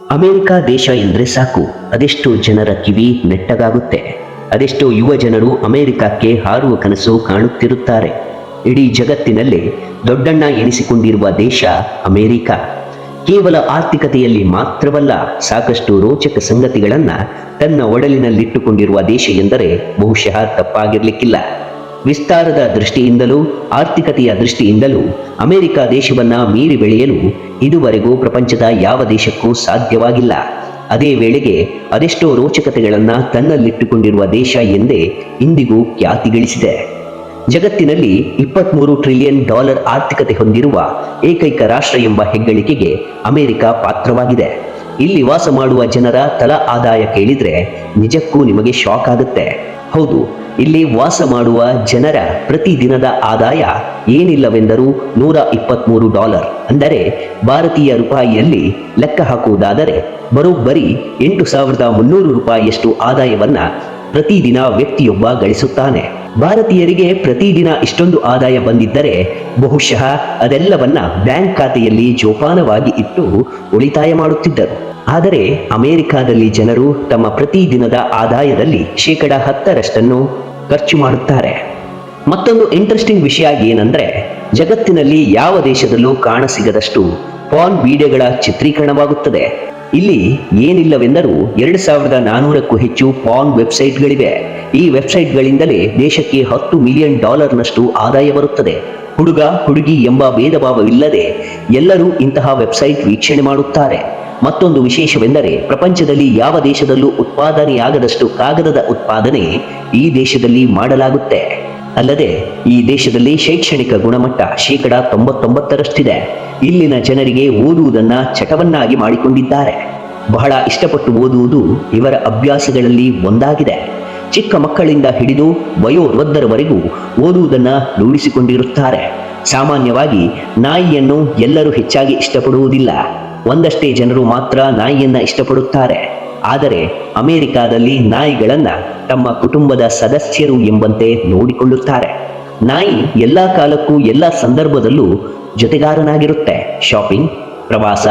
America ದೇಶ ಎಂದರೆ ಸಾಕು, ಅದೆಷ್ಟೋ ಜನರ ಕಿವಿ ನೆಟ್ಟಗಾಗುತ್ತೆ. ಅದೆಷ್ಟೋ ಯುವ ಜನರು ಅಮೆರಿಕಕ್ಕೆ ಹಾರುವ ಕನಸು ಕಾಣುತ್ತಿರುತ್ತಾರೆ. ಇಡೀ ಜಗತ್ತಿನಲ್ಲೇ ದೊಡ್ಡಣ್ಣ ಎನಿಸಿಕೊಂಡಿರುವ ದೇಶ ಅಮೆರಿಕ. ಕೇವಲ ಆರ್ಥಿಕತೆಯಲ್ಲಿ ಮಾತ್ರವಲ್ಲ, ಸಾಕಷ್ಟು ರೋಚಕ ಸಂಗತಿಗಳನ್ನ ತನ್ನ ಒಡಲಿನಲ್ಲಿಟ್ಟುಕೊಂಡಿರುವ ದೇಶ ಎಂದರೆ ಬಹುಶಃ ತಪ್ಪಾಗಿರ್ಲಿಕ್ಕಿಲ್ಲ. ವಿಸ್ತಾರದ ದೃಷ್ಟಿಯಿಂದಲೂ ಆರ್ಥಿಕತೆಯ ದೃಷ್ಟಿಯಿಂದಲೂ ಅಮೆರಿಕ ದೇಶವನ್ನ ಮೀರಿ ಬೆಳೆಯಲು ಇದುವರೆಗೂ ಪ್ರಪಂಚದ ಯಾವ ದೇಶಕ್ಕೂ ಸಾಧ್ಯವಾಗಿಲ್ಲ. ಅದೇ ವೇಳೆಗೆ ಅದೆಷ್ಟೋ ರೋಚಕತೆಗಳನ್ನ ತನ್ನಲ್ಲಿಟ್ಟುಕೊಂಡಿರುವ ದೇಶ ಎಂದೇ ಇಂದಿಗೂ ಖ್ಯಾತಿ ಗಳಿಸಿದೆ. ಜಗತ್ತಿನಲ್ಲಿ 23 ಟ್ರಿಲಿಯನ್ ಡಾಲರ್ ಆರ್ಥಿಕತೆ ಹೊಂದಿರುವ ಏಕೈಕ ರಾಷ್ಟ್ರ ಎಂಬ ಹೆಗ್ಗಳಿಕೆಗೆ ಅಮೆರಿಕ ಪಾತ್ರವಾಗಿದೆ. ಇಲ್ಲಿ ವಾಸ ಮಾಡುವ ಜನರ ತಲಾ ಆದಾಯ ಕೇಳಿದ್ರೆ ನಿಜಕ್ಕೂ ನಿಮಗೆ ಶಾಕ್ ಆಗುತ್ತೆ. ಹೌದು, ಇಲ್ಲಿ ವಾಸ ಮಾಡುವ ಜನರ ಪ್ರತಿದಿನದ ಆದಾಯ ಏನಿಲ್ಲವೆಂದರೂ $123, ಅಂದರೆ ಭಾರತೀಯ ರೂಪಾಯಿಯಲ್ಲಿ ಲೆಕ್ಕ ಹಾಕುವುದಾದರೆ ಬರೋಬ್ಬರಿ $8,300 ಆದಾಯವನ್ನ ಪ್ರತಿದಿನ ವ್ಯಕ್ತಿಯೊಬ್ಬ ಗಳಿಸುತ್ತಾನೆ. ಭಾರತೀಯರಿಗೆ ಪ್ರತಿದಿನ ಇಷ್ಟೊಂದು ಆದಾಯ ಬಂದಿದ್ದರೆ ಬಹುಶಃ ಅದೆಲ್ಲವನ್ನ ಬ್ಯಾಂಕ್ ಖಾತೆಯಲ್ಲಿ ಜೋಪಾನವಾಗಿ ಇಟ್ಟು ಉಳಿತಾಯ ಮಾಡುತ್ತಿದ್ದರು. ಆದರೆ ಅಮೆರಿಕಾದಲ್ಲಿ ಜನರು ತಮ್ಮ ಪ್ರತಿದಿನದ ಆದಾಯದಲ್ಲಿ 10% ಖರ್ಚು ಮಾಡುತ್ತಾರೆ. ಮತ್ತೊಂದು ಇಂಟ್ರೆಸ್ಟಿಂಗ್ ವಿಷಯ ಏನಂದ್ರೆ, ಜಗತ್ತಿನಲ್ಲಿ ಯಾವ ದೇಶದಲ್ಲೂ ಕಾಣಸಿಗದಷ್ಟು ಪಾರ್ನ್ ವಿಡಿಯೋಗಳ ಚಿತ್ರೀಕರಣವಾಗುತ್ತದೆ. ಇಲ್ಲಿ ಏನಿಲ್ಲವೆಂದರೂ 2400ಕ್ಕೂ ಹೆಚ್ಚು ಪಾರ್ನ್ ವೆಬ್ಸೈಟ್ಗಳಿವೆ. ಈ ವೆಬ್ಸೈಟ್ಗಳಿಂದಲೇ ದೇಶಕ್ಕೆ $10 ಮಿಲಿಯನ್ ಆದಾಯ ಬರುತ್ತದೆ. ಹುಡುಗ ಹುಡುಗಿ ಎಂಬ ಭೇದ ಭಾವವಿಲ್ಲದೆ ಎಲ್ಲರೂ ಇಂತಹ ವೆಬ್ಸೈಟ್ ವೀಕ್ಷಣೆ ಮಾಡುತ್ತಾರೆ. ಮತ್ತೊಂದು ವಿಶೇಷವೆಂದರೆ, ಪ್ರಪಂಚದಲ್ಲಿ ಯಾವ ದೇಶದಲ್ಲೂ ಉತ್ಪಾದನೆಯಾಗದಷ್ಟು ಕಾಗದದ ಉತ್ಪಾದನೆ ಈ ದೇಶದಲ್ಲಿ ಮಾಡಲಾಗುತ್ತೆ. ಅಲ್ಲದೆ ಈ ದೇಶದಲ್ಲಿ ಶೈಕ್ಷಣಿಕ ಗುಣಮಟ್ಟ 99%ರಷ್ಟಿದೆ. ಇಲ್ಲಿನ ಜನರಿಗೆ ಓದುವುದನ್ನ ಚಟವನ್ನಾಗಿ ಮಾಡಿಕೊಂಡಿದ್ದಾರೆ. ಬಹಳ ಇಷ್ಟಪಟ್ಟು ಓದುವುದು ಇವರ ಅಭ್ಯಾಸಗಳಲ್ಲಿ ಒಂದಾಗಿದೆ. ಚಿಕ್ಕ ಮಕ್ಕಳಿಂದ ಹಿಡಿದು ವಯೋವೃದ್ಧರವರೆಗೂ ಓದುವುದನ್ನ ರೂಢಿಸಿಕೊಂಡಿರುತ್ತಾರೆ. ಸಾಮಾನ್ಯವಾಗಿ ನಾಯಿಯನ್ನು ಎಲ್ಲರೂ ಹೆಚ್ಚಾಗಿ ಇಷ್ಟಪಡುವುದಿಲ್ಲ. ಒಂದಷ್ಟೇ ಜನರು ಮಾತ್ರ ನಾಯಿಯನ್ನ ಇಷ್ಟಪಡುತ್ತಾರೆ. ಆದರೆ ಅಮೆರಿಕಾದಲ್ಲಿ ನಾಯಿಗಳನ್ನ ತಮ್ಮ ಕುಟುಂಬದ ಸದಸ್ಯರು ಎಂಬಂತೆ ನೋಡಿಕೊಳ್ಳುತ್ತಾರೆ. ನಾಯಿ ಎಲ್ಲಾ ಕಾಲಕ್ಕೂ ಎಲ್ಲ ಸಂದರ್ಭದಲ್ಲೂ ಜೊತೆಗಾರನಾಗಿರುತ್ತೆ. ಶಾಪಿಂಗ್, ಪ್ರವಾಸ,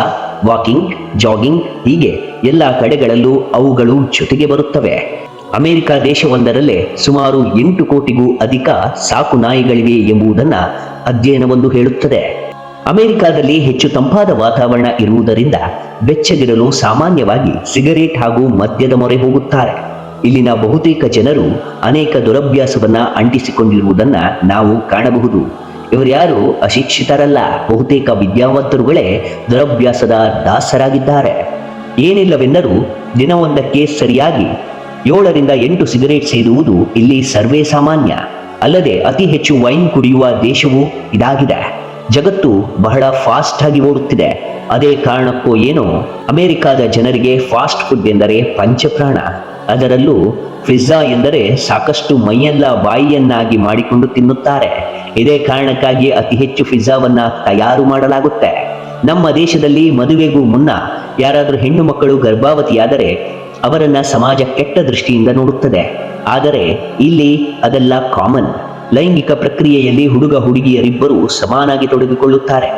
ವಾಕಿಂಗ್, ಜಾಗಿಂಗ್ ಹೀಗೆ ಎಲ್ಲ ಕಡೆಗಳಲ್ಲೂ ಅವುಗಳು ಜೊತೆಗೆ ಬರುತ್ತವೆ. ಅಮೆರಿಕ ದೇಶವೊಂದರಲ್ಲೇ ಸುಮಾರು 8 ಕೋಟಿಗೂ ಅಧಿಕ ಸಾಕು ನಾಯಿಗಳಿವೆ ಎಂಬುದನ್ನ ಅಧ್ಯಯನವೊಂದು ಹೇಳುತ್ತದೆ. ಅಮೆರಿಕಾದಲ್ಲಿ ಹೆಚ್ಚು ತಂಪಾದ ವಾತಾವರಣ ಇರುವುದರಿಂದ ಬೆಚ್ಚಗಿರಲು ಸಾಮಾನ್ಯವಾಗಿ ಸಿಗರೇಟ್ ಹಾಗೂ ಮದ್ಯದ ಮೊರೆ ಹೋಗುತ್ತಾರೆ. ಇಲ್ಲಿನ ಬಹುತೇಕ ಜನರು ಅನೇಕ ದುರಭ್ಯಾಸವನ್ನ ಅಂಟಿಸಿಕೊಂಡಿರುವುದನ್ನ ನಾವು ಕಾಣಬಹುದು. ಇವರ್ಯಾರು ಅಶಿಕ್ಷಿತರಲ್ಲ, ಬಹುತೇಕ ವಿದ್ಯಾವಂತರುಗಳೇ ದುರಭ್ಯಾಸದ ದಾಸರಾಗಿದ್ದಾರೆ. ಏನಿಲ್ಲವೆಂದರೂ ದಿನವೊಂದಕ್ಕೆ ಸರಿಯಾಗಿ 7ರಿಂದ 8 ಸಿಗರೇಟ್ ಸೇದುವುದು ಇಲ್ಲಿ ಸರ್ವೇ ಸಾಮಾನ್ಯ. ಅಲ್ಲದೆ ಅತಿ ಹೆಚ್ಚು ವೈನ್ ಕುಡಿಯುವ ದೇಶವೂ ಇದಾಗಿದೆ. ಜಗತ್ತು ಬಹಳ ಫಾಸ್ಟ್ ಆಗಿ ಓಡುತ್ತಿದೆ. ಅದೇ ಕಾರಣಕ್ಕೋ ಏನೋ ಅಮೆರಿಕಾದ ಜನರಿಗೆ ಫಾಸ್ಟ್ ಫುಡ್ ಎಂದರೆ ಪಂಚಪ್ರಾಣ. ಅದರಲ್ಲೂ ಪಿಜ್ಜಾ ಎಂದರೆ ಸಾಕಷ್ಟು ಮೈಯೆಲ್ಲ ಬಾಯಿಯನ್ನಾಗಿ ಮಾಡಿಕೊಂಡು ತಿನ್ನುತ್ತಾರೆ. ಇದೇ ಕಾರಣಕ್ಕಾಗಿ ಅತಿ ಹೆಚ್ಚು ಪಿಜ್ಜಾವನ್ನ ತಯಾರು ಮಾಡಲಾಗುತ್ತೆ. ನಮ್ಮ ದೇಶದಲ್ಲಿ ಮದುವೆಗೂ ಮುನ್ನ ಯಾರಾದರೂ ಹೆಣ್ಣು ಮಕ್ಕಳು ಗರ್ಭಾವತಿಯಾದರೆ ಅವರನ್ನ ಸಮಾಜ ಕೆಟ್ಟ ದೃಷ್ಟಿಯಿಂದ ನೋಡುತ್ತದೆ. ಆದರೆ ಇಲ್ಲಿ ಅದೆಲ್ಲ ಕಾಮನ್. ಲೈಂಗಿಕ ಪ್ರಕ್ರಿಯೆಯಲ್ಲಿ ಹುಡುಗ ಹುಡುಗಿಯರಿಬ್ಬರೂ ಸಮಾನಾಗಿ ತೊಡಗಿಕೊಳ್ಳುತ್ತಾರೆ.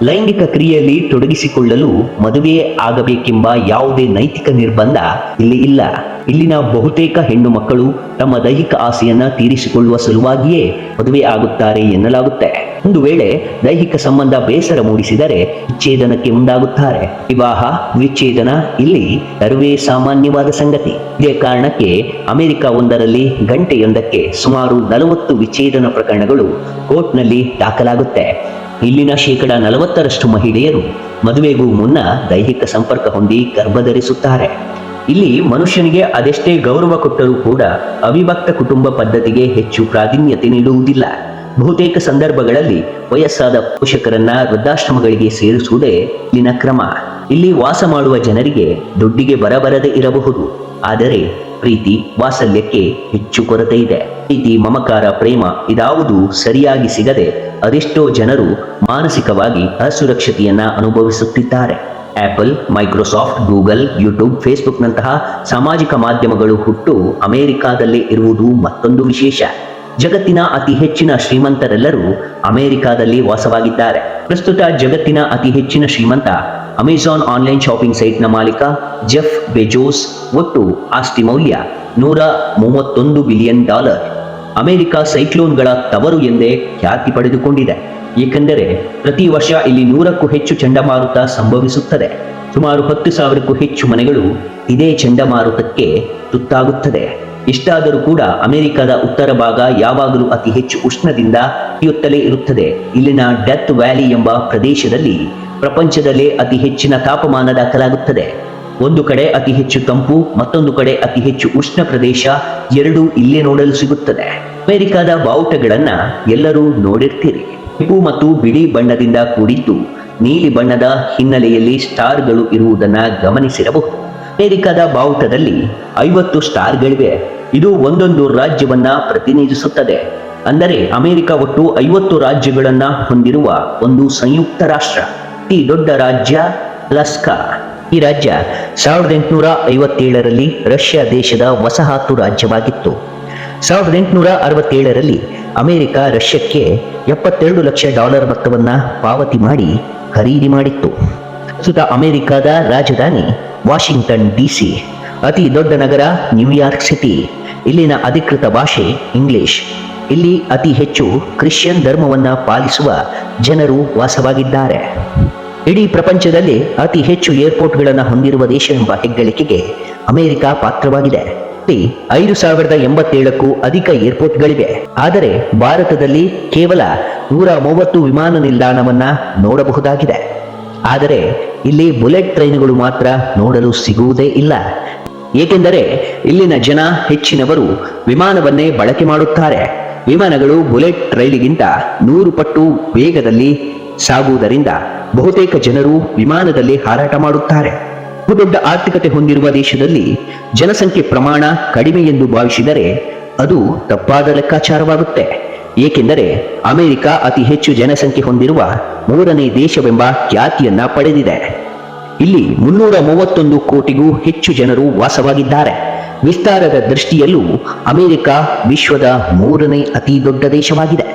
ಲೈಂಗಿಕ ಕ್ರಿಯೆಯಲ್ಲಿ ತೊಡಗಿಸಿಕೊಳ್ಳಲು ಮದುವೆ ಆಗಬೇಕೆಂಬ ಯಾವುದೇ ನೈತಿಕ ನಿರ್ಬಂಧ ಇಲ್ಲಿ ಇಲ್ಲ. ಇಲ್ಲಿನ ಬಹುತೇಕ ಹೆಣ್ಣು ಮಕ್ಕಳು ತಮ್ಮ ದೈಹಿಕ ಆಸೆಯನ್ನ ತೀರಿಸಿಕೊಳ್ಳುವ ಸಲುವಾಗಿಯೇ ಮದುವೆ ಆಗುತ್ತಾರೆ ಎನ್ನಲಾಗುತ್ತೆ. ಒಂದು ವೇಳೆ ದೈಹಿಕ ಸಂಬಂಧ ಬೇಸರ ಮೂಡಿಸಿದರೆ ವಿಚ್ಛೇದನಕ್ಕೆ ಮುಂದಾಗುತ್ತಾರೆ. ವಿವಾಹ ವಿಚ್ಛೇದನ ಇಲ್ಲಿ ಸರ್ವೇ ಸಾಮಾನ್ಯವಾದ ಸಂಗತಿ. ಇದೇ ಕಾರಣಕ್ಕೆ ಅಮೆರಿಕ ಒಂದರಲ್ಲಿ ಗಂಟೆಯೊಂದಕ್ಕೆ ಸುಮಾರು 40 ವಿಚ್ಛೇದನ ಪ್ರಕರಣಗಳು ಕೋರ್ಟ್ನಲ್ಲಿ ದಾಖಲಾಗುತ್ತೆ. ಇಲ್ಲಿನ 40% ಮಹಿಳೆಯರು ಮದುವೆಗೂ ಮುನ್ನ ದೈಹಿಕ ಸಂಪರ್ಕ ಹೊಂದಿ ಗರ್ಭಧರಿಸುತ್ತಾರೆ. ಇಲ್ಲಿ ಮನುಷ್ಯನಿಗೆ ಅದೆಷ್ಟೇ ಗೌರವ ಕೊಟ್ಟರೂ ಕೂಡ ಅವಿಭಕ್ತ ಕುಟುಂಬ ಪದ್ಧತಿಗೆ ಹೆಚ್ಚು ಪ್ರಾಧಾನ್ಯತೆ ನೀಡುವುದಿಲ್ಲ. ಬಹುತೇಕ ಸಂದರ್ಭಗಳಲ್ಲಿ ವಯಸ್ಸಾದ ಪೋಷಕರನ್ನ ವೃದ್ಧಾಶ್ರಮಗಳಿಗೆ ಸೇರಿಸುವುದೇ ಇಲ್ಲಿನ ಕ್ರಮ. ಇಲ್ಲಿ ವಾಸ ಮಾಡುವ ಜನರಿಗೆ ದುಡ್ಡಿಗೆ ಬರಬರದೆ ಇರಬಹುದು, ಆದರೆ ಪ್ರೀತಿ ವಾತ್ಸಲ್ಯಕ್ಕೆ ಹೆಚ್ಚು ಕೊರತೆ ಇದೆ. ಪ್ರೀತಿ, ಮಮಕಾರ, ಪ್ರೇಮ ಇದಾವುದು ಸರಿಯಾಗಿ ಸಿಗದೆ ಅದೆಷ್ಟೋ ಜನರು ಮಾನಸಿಕವಾಗಿ ಅಸುರಕ್ಷತೆಯನ್ನ ಅನುಭವಿಸುತ್ತಿದ್ದಾರೆ. Apple, Microsoft, Google, YouTube, Facebook ನಂತಹ ಸಾಮಾಜಿಕ ಮಾಧ್ಯಮಗಳು ಹುಟ್ಟು ಅಮೆರಿಕಾದಲ್ಲೇ ಇರುವುದು ಮತ್ತೊಂದು ವಿಶೇಷ. ಜಗತ್ತಿನ ಅತಿ ಹೆಚ್ಚಿನ ಶ್ರೀಮಂತರೆಲ್ಲರೂ ಅಮೆರಿಕಾದಲ್ಲಿ ವಾಸವಾಗಿದ್ದಾರೆ. ಪ್ರಸ್ತುತ ಜಗತ್ತಿನ ಅತಿ ಹೆಚ್ಚಿನ ಶ್ರೀಮಂತ ಅಮೆಜಾನ್ ಆನ್ಲೈನ್ ಶಾಪಿಂಗ್ ಸೈಟ್ನ ಮಾಲೀಕ ಜೆಫ್ ಬೆಜೋಸ್. ಒಟ್ಟು ಆಸ್ತಿ ಮೌಲ್ಯ $131 ಬಿಲಿಯನ್. ಅಮೆರಿಕ ಸೈಕ್ಲೋನ್ಗಳ ತವರು ಎಂದೇ ಖ್ಯಾತಿ ಪಡೆದುಕೊಂಡಿದೆ. ಏಕೆಂದರೆ ಪ್ರತಿ ವರ್ಷ ಇಲ್ಲಿ 100ಕ್ಕೂ ಹೆಚ್ಚು ಚಂಡಮಾರುತ ಸಂಭವಿಸುತ್ತದೆ. ಸುಮಾರು 10,000ಕ್ಕೂ ಹೆಚ್ಚು ಮನೆಗಳು ಇದೇ ಚಂಡಮಾರುತಕ್ಕೆ ತುತ್ತಾಗುತ್ತದೆ. ಇಷ್ಟಾದರೂ ಕೂಡ ಅಮೆರಿಕದ ಉತ್ತರ ಭಾಗ ಯಾವಾಗಲೂ ಅತಿ ಹೆಚ್ಚು ಉಷ್ಣದಿಂದ ಹಿಡಿಯುತ್ತಲೇ ಇರುತ್ತದೆ. ಇಲ್ಲಿನ ಡೆತ್ ವ್ಯಾಲಿ ಎಂಬ ಪ್ರದೇಶದಲ್ಲಿ ಪ್ರಪಂಚದಲ್ಲೇ ಅತಿ ಹೆಚ್ಚಿನ ತಾಪಮಾನ ದಾಖಲಾಗುತ್ತದೆ. ಒಂದು ಕಡೆ ಅತಿ ಹೆಚ್ಚು ತಂಪು, ಮತ್ತೊಂದು ಕಡೆ ಅತಿ ಹೆಚ್ಚು ಉಷ್ಣ ಪ್ರದೇಶ, ಎರಡೂ ಇಲ್ಲೇ ನೋಡಲು ಸಿಗುತ್ತದೆ. ಅಮೆರಿಕದ ಬಾವುಟಗಳನ್ನ ಎಲ್ಲರೂ ನೋಡಿರ್ತೀರಿ. ಕೆಂಪು ಮತ್ತು ಬಿಳಿ ಬಣ್ಣದಿಂದ ಕೂಡಿದ್ದು, ನೀಲಿ ಬಣ್ಣದ ಹಿನ್ನೆಲೆಯಲ್ಲಿ ಸ್ಟಾರ್ಗಳು ಇರುವುದನ್ನ ಗಮನಿಸಿರಬಹುದು. ಅಮೆರಿಕದ ಬಾವುಟದಲ್ಲಿ 50 ಸ್ಟಾರ್ಗಳಿವೆ. ಇದು ಒಂದೊಂದು ರಾಜ್ಯವನ್ನ ಪ್ರತಿನಿಧಿಸುತ್ತದೆ. ಅಂದರೆ ಅಮೆರಿಕ ಒಟ್ಟು 50 ರಾಜ್ಯಗಳನ್ನ ಹೊಂದಿರುವ ಒಂದು ಸಂಯುಕ್ತ ರಾಷ್ಟ್ರ. ಅತಿ ದೊಡ್ಡ ರಾಜ್ಯ ಅಲಾಸ್ಕಾ. ಈ ರಾಜ್ಯ 1857ರಲ್ಲಿ ರಷ್ಯಾ ದೇಶದ ವಸಾಹತು ರಾಜ್ಯವಾಗಿತ್ತು. 1867ರಲ್ಲಿ ಅಮೆರಿಕ ರಷ್ಯಕ್ಕೆ $72 ಲಕ್ಷ ಮೊತ್ತವನ್ನ ಪಾವತಿ ಮಾಡಿ ಖರೀದಿ ಮಾಡಿತ್ತು. ಪ್ರಸ್ತುತ ಅಮೆರಿಕದ ರಾಜಧಾನಿ ವಾಷಿಂಗ್ಟನ್ DC. ಅತಿ ದೊಡ್ಡ ನಗರ ನ್ಯೂಯಾರ್ಕ್ ಸಿಟಿ. ಇಲ್ಲಿನ ಅಧಿಕೃತ ಭಾಷೆ ಇಂಗ್ಲಿಷ್. ಇಲ್ಲಿ ಅತಿ ಹೆಚ್ಚು ಕ್ರಿಶ್ಚಿಯನ್ ಧರ್ಮವನ್ನ ಪಾಲಿಸುವ ಜನರು ವಾಸವಾಗಿದ್ದಾರೆ. ಇಡೀ ಪ್ರಪಂಚದಲ್ಲಿ ಅತಿ ಹೆಚ್ಚು ಏರ್ಪೋರ್ಟ್ಗಳನ್ನು ಹೊಂದಿರುವ ದೇಶವೆಂಬ ಹೆಗ್ಗಳಿಕೆಗೆ ಅಮೆರಿಕ ಪಾತ್ರವಾಗಿದೆ. ಇಲ್ಲಿ 5,087ಕ್ಕೂ ಅಧಿಕ ಏರ್ಪೋರ್ಟ್ಗಳಿವೆ. ಆದರೆ ಭಾರತದಲ್ಲಿ ಕೇವಲ 130 ವಿಮಾನ ನಿಲ್ದಾಣವನ್ನ ನೋಡಬಹುದಾಗಿದೆ. ಆದರೆ ಇಲ್ಲಿ ಬುಲೆಟ್ ಟ್ರೈನ್ಗಳು ಮಾತ್ರ ನೋಡಲು ಸಿಗುವುದೇ ಇಲ್ಲ. ಏಕೆಂದರೆ ಇಲ್ಲಿನ ಜನ ಹೆಚ್ಚಿನವರು ವಿಮಾನವನ್ನೇ ಬಳಕೆ ಮಾಡುತ್ತಾರೆ. ವಿಮಾನಗಳು ಬುಲೆಟ್ ರೈಲಿಗಿಂತ 100 ಪಟ್ಟು ವೇಗದಲ್ಲಿ ಸಾಗುವುದರಿಂದ ಬಹುತೇಕ ಜನರು ವಿಮಾನದಲ್ಲಿ ಹಾರಾಟ ಮಾಡುತ್ತಾರೆ. ಬಹುದೊಡ್ಡ ಆರ್ಥಿಕತೆ ಹೊಂದಿರುವ ದೇಶದಲ್ಲಿ ಜನಸಂಖ್ಯೆ ಪ್ರಮಾಣ ಕಡಿಮೆ ಎಂದು ಭಾವಿಸಿದರೆ ಅದು ತಪ್ಪಾದ ಲೆಕ್ಕಾಚಾರವಾಗುತ್ತೆ. ಏಕೆಂದರೆ ಅಮೆರಿಕ ಅತಿ ಹೆಚ್ಚು ಜನಸಂಖ್ಯೆ ಹೊಂದಿರುವ 3ನೇ ದೇಶವೆಂಬ ಖ್ಯಾತಿಯನ್ನ ಪಡೆದಿದೆ. ಇಲ್ಲಿ 331 ಕೋಟಿಗೂ ಹೆಚ್ಚು ಜನರು ವಾಸವಾಗಿದ್ದಾರೆ. ವಿಸ್ತಾರದ ದೃಷ್ಟಿಯಲ್ಲೂ ಅಮೆರಿಕ ವಿಶ್ವದ 3ನೇ ಅತಿ ದೊಡ್ಡ ದೇಶವಾಗಿದೆ.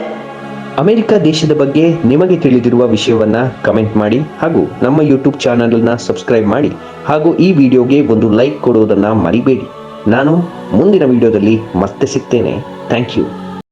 ಅಮೆರಿಕ ದೇಶದ ಬಗ್ಗೆ ನಿಮಗೆ ತಿಳಿದಿರುವ ವಿಷಯವನ್ನ ಕಮೆಂಟ್ ಮಾಡಿ ಹಾಗೂ ನಮ್ಮ ಯೂಟ್ಯೂಬ್ ಚಾನಲ್ ಅನ್ನ ಸಬ್ಸ್ಕ್ರೈಬ್ ಮಾಡಿ ಹಾಗೂ ಈ ವಿಡಿಯೋಗೆ ಒಂದು ಲೈಕ್ ಕೊಡುವುದನ್ನ ಮರಿಬೇಡಿ. ನಾನು ಮುಂದಿನ ವಿಡಿಯೋದಲ್ಲಿ ಮತ್ತೆ ಸಿಗ್ತೇನೆ. Thank you.